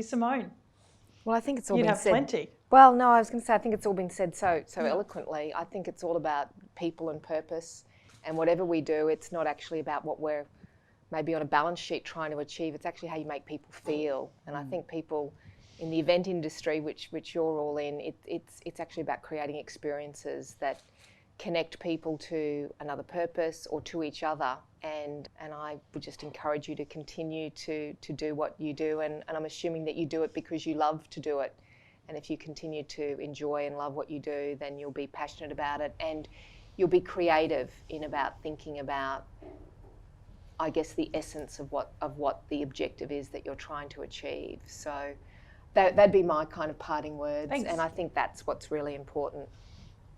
Simone. Well, I think it's all You'd been have said. Plenty. Well, no, I was going to say, I think it's all been said so eloquently. I think it's all about people and purpose, and whatever we do, it's not actually about what we're maybe on a balance sheet trying to achieve. It's actually how you make people feel. And I think people in the event industry, which you're all in, it's actually about creating experiences that connect people to another purpose or to each other. And I would just encourage you to continue to do what you do. And I'm assuming that you do it because you love to do it. And if you continue to enjoy and love what you do, then you'll be passionate about it, and you'll be creative in about thinking about, I guess, the essence of what the objective is that you're trying to achieve. So that'd be my kind of parting words. Thanks. And I think that's what's really important.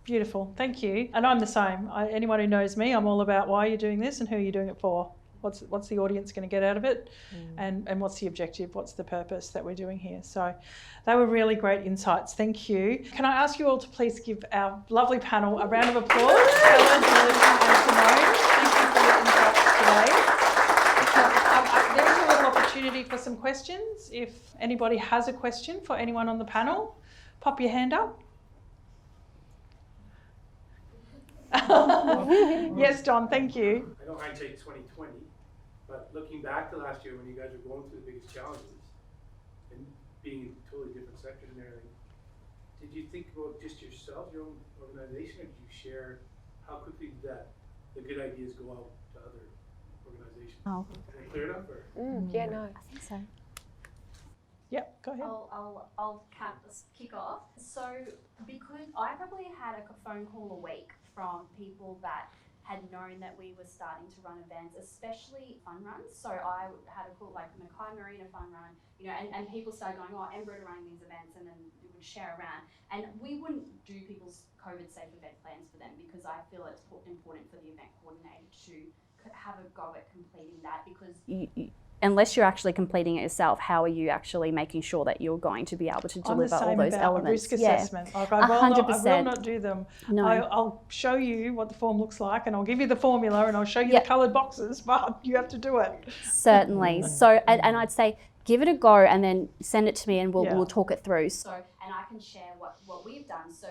Beautiful, thank you. And I'm the same. Anyone who knows me, I'm all about why you're doing this and who you're doing it for. What's the audience going to get out of it, and what's the objective, what's the purpose that we're doing here. So they were really great insights, thank you. Can I ask you all to please give our lovely panel a round of applause? Helen, and Simone, thank you for your insights today. There is a little opportunity for some questions. If anybody has a question for anyone on the panel, pop your hand up. Yes, Don, thank you. I know hindsight 2020, but looking back to last year when you guys were going through the biggest challenges and being in totally different sectors and everything, did you think about just yourself, your own organization, or did you share how quickly did the good ideas go out to other organizations? Oh. Is that clear enough? Or? Yeah, no. I think so. Yep, go ahead. I'll kick off. So because I probably had a phone call a week from people that had known that we were starting to run events, especially fun runs. So I had a call like Mackay Marina fun run, and people started going, oh, MBRIT are running these events, and then we would share around. And we wouldn't do people's COVID safe event plans for them, because I feel it's important for the event coordinator to have a go at completing that, because unless you're actually completing it yourself, how are you actually making sure that you're going to be able to deliver all those elements? Risk assessment. Like, I will not do them. No. I'll show you what the form looks like, and I'll give you the formula, and I'll show you the coloured boxes, but you have to do it. Certainly. So, and I'd say give it a go, and then send it to me, and we'll talk it through. So, and I can share what we've done. So,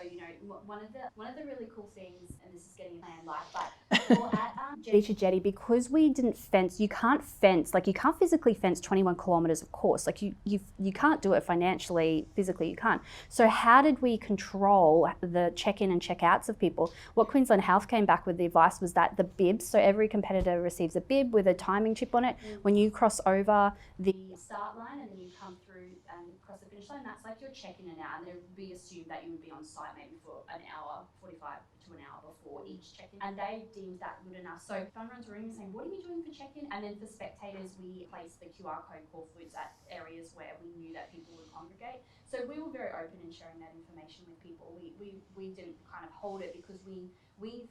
one of the really cool things, and this is getting planned life, but at Jetty to jetty, because we didn't fence, you can't physically fence 21 kilometres of course. Like you can't do it financially, physically you can't. So how did we control the check-in and check-outs of people? What Queensland Health came back with the advice was that the bibs, so every competitor receives a bib with a timing chip on it. When you cross over the start line and then you come through and cross the finish line, that's like your check-in and out, and it would be assumed that you would be on site maybe for an hour, 45 to an hour before each check-in, and they deemed that good enough. So fun runs were in saying, what are you doing for check-in? And then for spectators, we placed the QR code call flutes at areas where we knew that people would congregate. So we were very open in sharing that information with people. We didn't kind of hold it, because we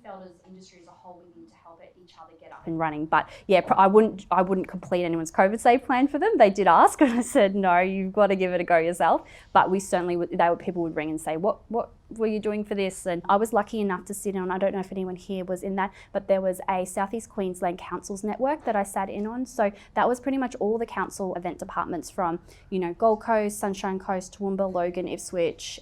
felt as industry as a whole we need to help each other get up and running. But yeah, I wouldn't complete anyone's COVID safe plan for them. They did ask, and I said no, you've got to give it a go yourself. But we certainly people would ring and say, what were you doing for this? And I was lucky enough to sit on, I don't know if anyone here was in that, but there was a South East Queensland Councils network that I sat in on. So that was pretty much all the council event departments from, Gold Coast, Sunshine Coast, Toowoomba, Logan, Ipswich,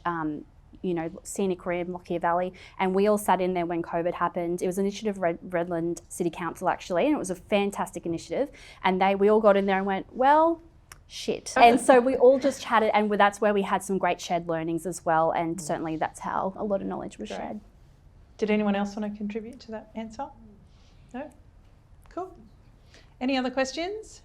Scenic Rim, Lockyer Valley, and we all sat in there when COVID happened. It was an initiative Redland City Council actually, and it was a fantastic initiative. And we all got in there and went, well, shit. And so we all just chatted, and that's where we had some great shared learnings as well, and certainly that's how a lot of knowledge was shared. Did anyone else want to contribute to that answer? No? Cool. Any other questions?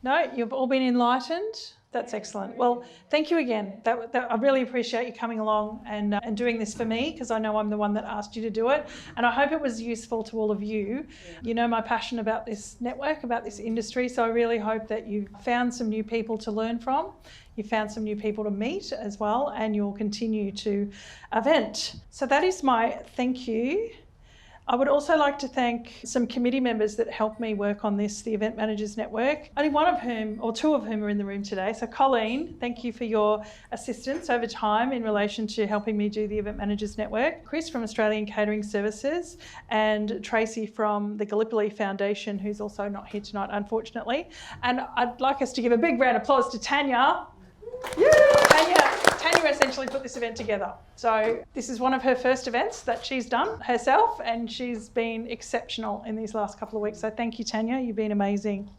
No? You've all been enlightened? That's excellent. Well, thank you again. I really appreciate you coming along and doing this for me, because I know I'm the one that asked you to do it. And I hope it was useful to all of you. You know my passion about this network, about this industry. So I really hope that you found some new people to learn from. You found some new people to meet as well, and you'll continue to event. So that is my thank you. I would also like to thank some committee members that helped me work on this, the Event Managers Network, only one of whom, or two of whom, are in the room today. So Colleen, thank you for your assistance over time in relation to helping me do the Event Managers Network. Chris from Australian Catering Services, and Treacy from the Gallipoli Foundation, who's also not here tonight, unfortunately. And I'd like us to give a big round of applause to Tanya. Tanya essentially put this event together. So this is one of her first events that she's done herself, and she's been exceptional in these last couple of weeks. So thank you, Tanya, you've been amazing.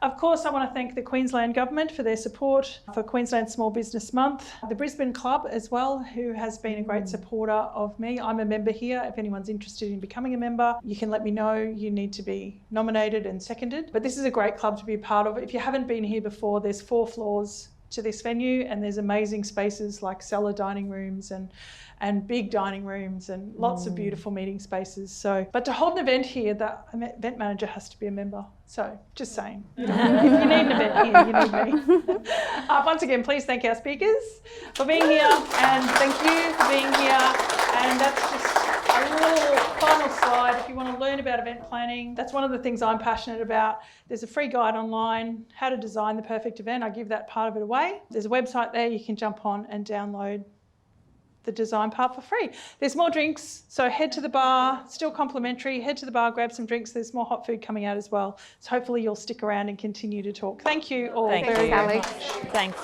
Of course, I want to thank the Queensland Government for their support for Queensland Small Business Month, the Brisbane Club as well, who has been a great supporter of me. I'm a member here. If anyone's interested in becoming a member, you can let me know. You need to be nominated and seconded. But this is a great club to be a part of. If you haven't been here before, there's 4 floors to this venue, and there's amazing spaces like cellar dining rooms and big dining rooms and lots of beautiful meeting spaces. So, but to hold an event here, the event manager has to be a member. So, just saying, if you need an event here, you need me. Once again, please thank our speakers for being here, and thank you for being here. And that's just a little final slide. If you want to learn about event planning, that's one of the things I'm passionate about. There's a free guide online, how to design the perfect event. I give that part of it away. There's a website there you can jump on and download the design part for free. There's more drinks, so head to the bar, still complimentary. Head to the bar, grab some drinks. There's more hot food coming out as well. So hopefully you'll stick around and continue to talk. Thank you all very much. Thanks.